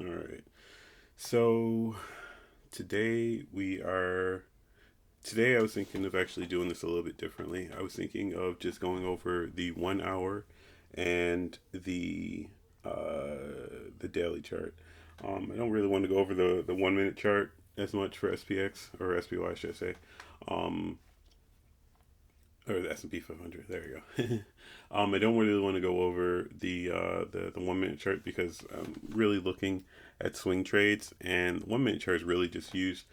All right. So today today I was thinking of actually doing this a little bit differently. I was thinking of just going over the 1 hour and the daily chart. I don't really want to go over the 1 minute chart as much for SPX or SPY, should I say. Um, or the S&P 500. There you go. I don't really want to go over the 1 minute chart because I'm really looking at swing trades, and 1 minute chart is really just used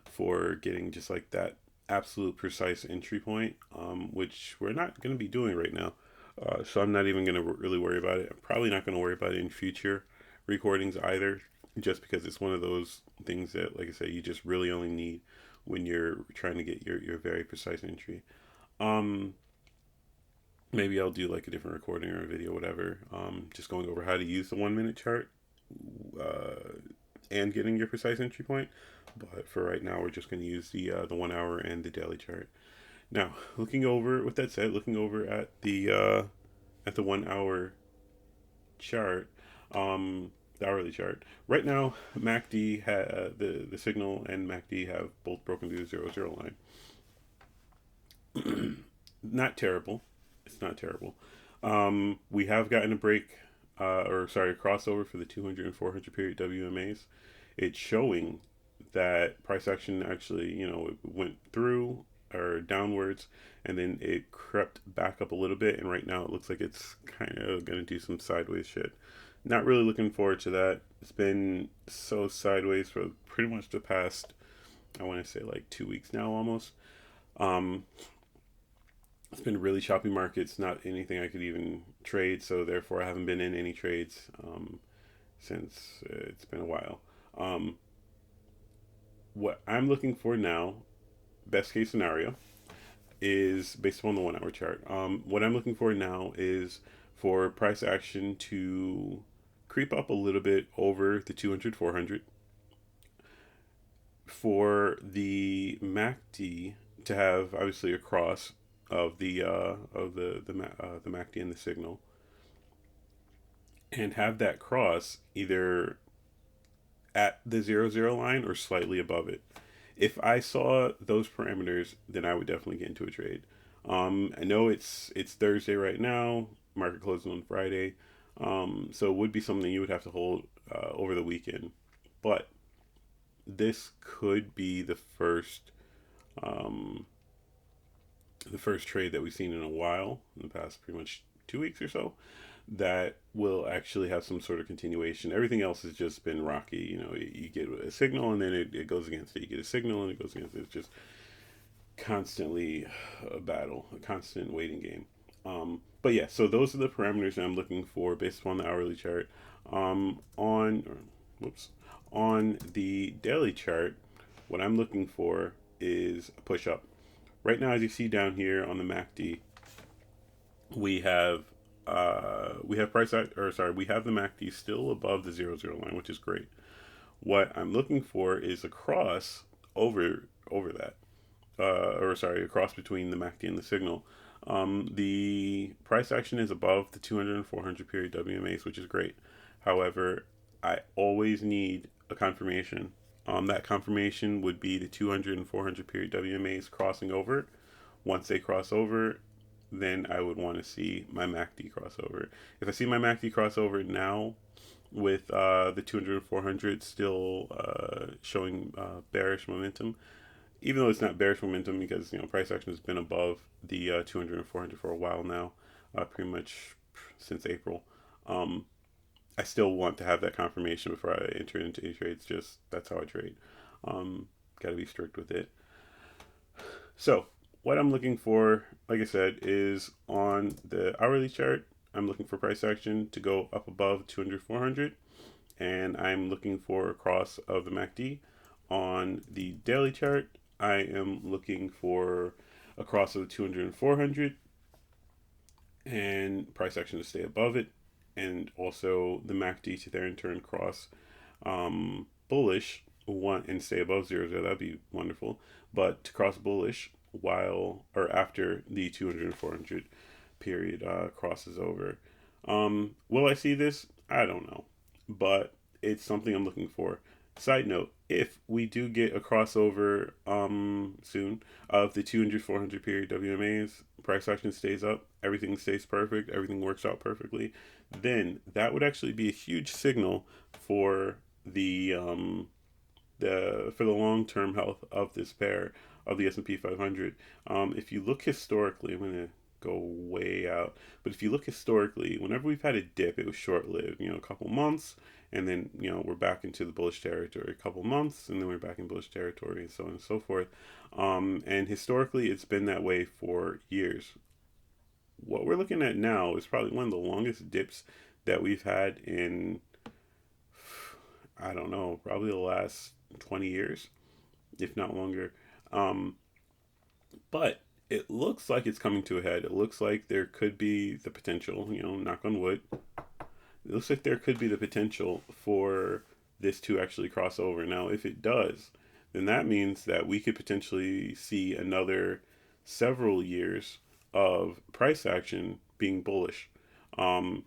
for getting just like that absolute precise entry point, which we're not going to be doing right now. So I'm not even going to really worry about it. I'm probably not going to worry about it in future recordings either, just because it's one of those things that, like I said, you just really only need when you're trying to get your very precise entry. Um, Maybe I'll do like a different recording or a video, whatever. Just going over how to use the 1 minute chart and getting your precise entry point. But for right now, we're just going to use the 1 hour and the daily chart. Now, looking over with that said, looking over at the 1 hour chart, the hourly chart. Right now, MACD the signal and MACD have both broken through the 0 0 line. Not terrible. It's not terrible. We have gotten a break, or sorry, a crossover for the 200 and 400 period WMAs. It's showing that price action actually, it went through or downwards, and then it crept back up a little bit, and right now it looks like it's kind of going to do some sideways shit. Not really looking forward to that. It's been so sideways for pretty much the past, I want to say like 2 weeks now almost. Um, it's been really choppy markets, not anything I could even trade, so therefore I haven't been in any trades since it's been a while. Um, what I'm looking for now, best case scenario, is based upon the 1 hour chart. What I'm looking for now is for price action to creep up a little bit over the 200, 400, for the MACD to have obviously a cross of the MACD and the signal, and have that cross either at the 0 0 line or slightly above it. If I saw those parameters, then I would definitely get into a trade. I know it's Thursday right now. Market closing on Friday, so it would be something you would have to hold over the weekend. But this could be um, the first trade that we've seen in a while, in the past pretty much 2 weeks or so, that will actually have some sort of continuation. Everything else has just been rocky. You get a signal and then it goes against it. You get a signal and it goes against it. It's just constantly a battle, a constant waiting game. But yeah, so those are the parameters that I'm looking for based upon the hourly chart. Whoops, on the daily chart, what I'm looking for is a push up. Right now, as you see down here on the MACD, we have we have the MACD still above the 0 0 line, which is great. What I'm looking for is a cross over that, a cross between the MACD and the signal. The price action is above the 200 and 400 period WMAs, which is great. However, I always need a confirmation. That confirmation would be the 200 and 400 period WMAs crossing over. Once they cross over, then I would want to see my MACD crossover. If I see my MACD crossover now with the 200 and 400 still showing bearish momentum, even though it's not bearish momentum because price action has been above the 200 and 400 for a while now, pretty much since April. Um, I still want to have that confirmation before I enter into any trades. Just that's how I trade. Got to be strict with it. So what I'm looking for, like I said, is on the hourly chart. I'm looking for price action to go up above 200, 400, and I'm looking for a cross of the MACD. On the daily chart, I am looking for a cross of the 200 and 400, and price action to stay above it, and also the MACD to there in turn cross bullish and stay above 0 0. That'd be wonderful. But to cross bullish while or after the 200 and 400 period crosses over. Will I see this? I don't know. But it's something I'm looking for. Side note, if we do get a crossover soon of the 200, 400 period WMAs, price action stays up, everything stays perfect, everything works out perfectly, then that would actually be a huge signal for the long term health of this pair of the S&P 500. If you look historically, I'm gonna go way out, but if you look historically, whenever we've had a dip, it was short lived. A couple months, and then we're back into the bullish territory. A couple months, and then we're back in bullish territory, and so on and so forth. And historically, it's been that way for years. What we're looking at now is probably one of the longest dips that we've had in, I don't know, probably the last 20 years, if not longer. Um, but it looks like it's coming to a head. It looks like there could be the potential, knock on wood. It looks like there could be the potential for this to actually cross over. Now, if it does, then that means that we could potentially see another several years of price action being bullish. Um,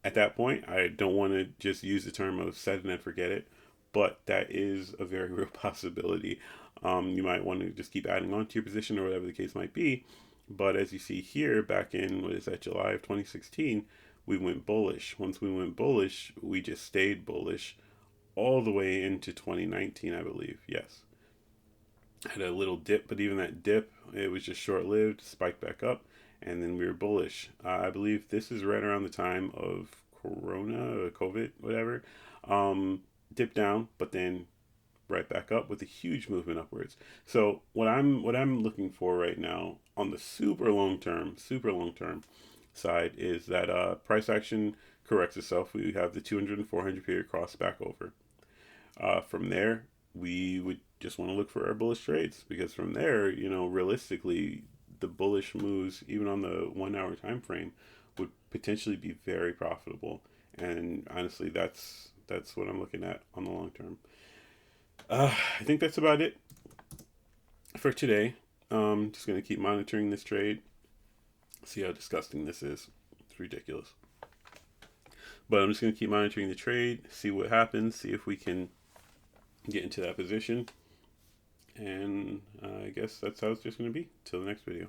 at that point, I don't want to just use the term of set it and forget it, but that is a very real possibility. You might want to just keep adding on to your position or whatever the case might be. But as you see here, back in, what is that, July of 2016, we went bullish. Once we went bullish, we just stayed bullish all the way into 2019, I believe. Yes. Had a little dip, but even that dip, it was just short lived, spiked back up, and then we were bullish. I believe this is right around the time of Corona or COVID, whatever. Dipped down, but then right back up with a huge movement upwards. So what I'm looking for right now on the super long term side is that price action corrects itself. We have the 200 and 400 period cross back over. From there, we would just want to look for our bullish trades, because from there, realistically, the bullish moves, even on the 1 hour time frame, would potentially be very profitable. And honestly, that's what I'm looking at on the long term. I think that's about it for today. Just gonna keep monitoring this trade, see how disgusting this is. It's ridiculous. But I'm just gonna keep monitoring the trade, see what happens, see if we can get into that position. And I guess that's how it's just gonna be. Till the next video.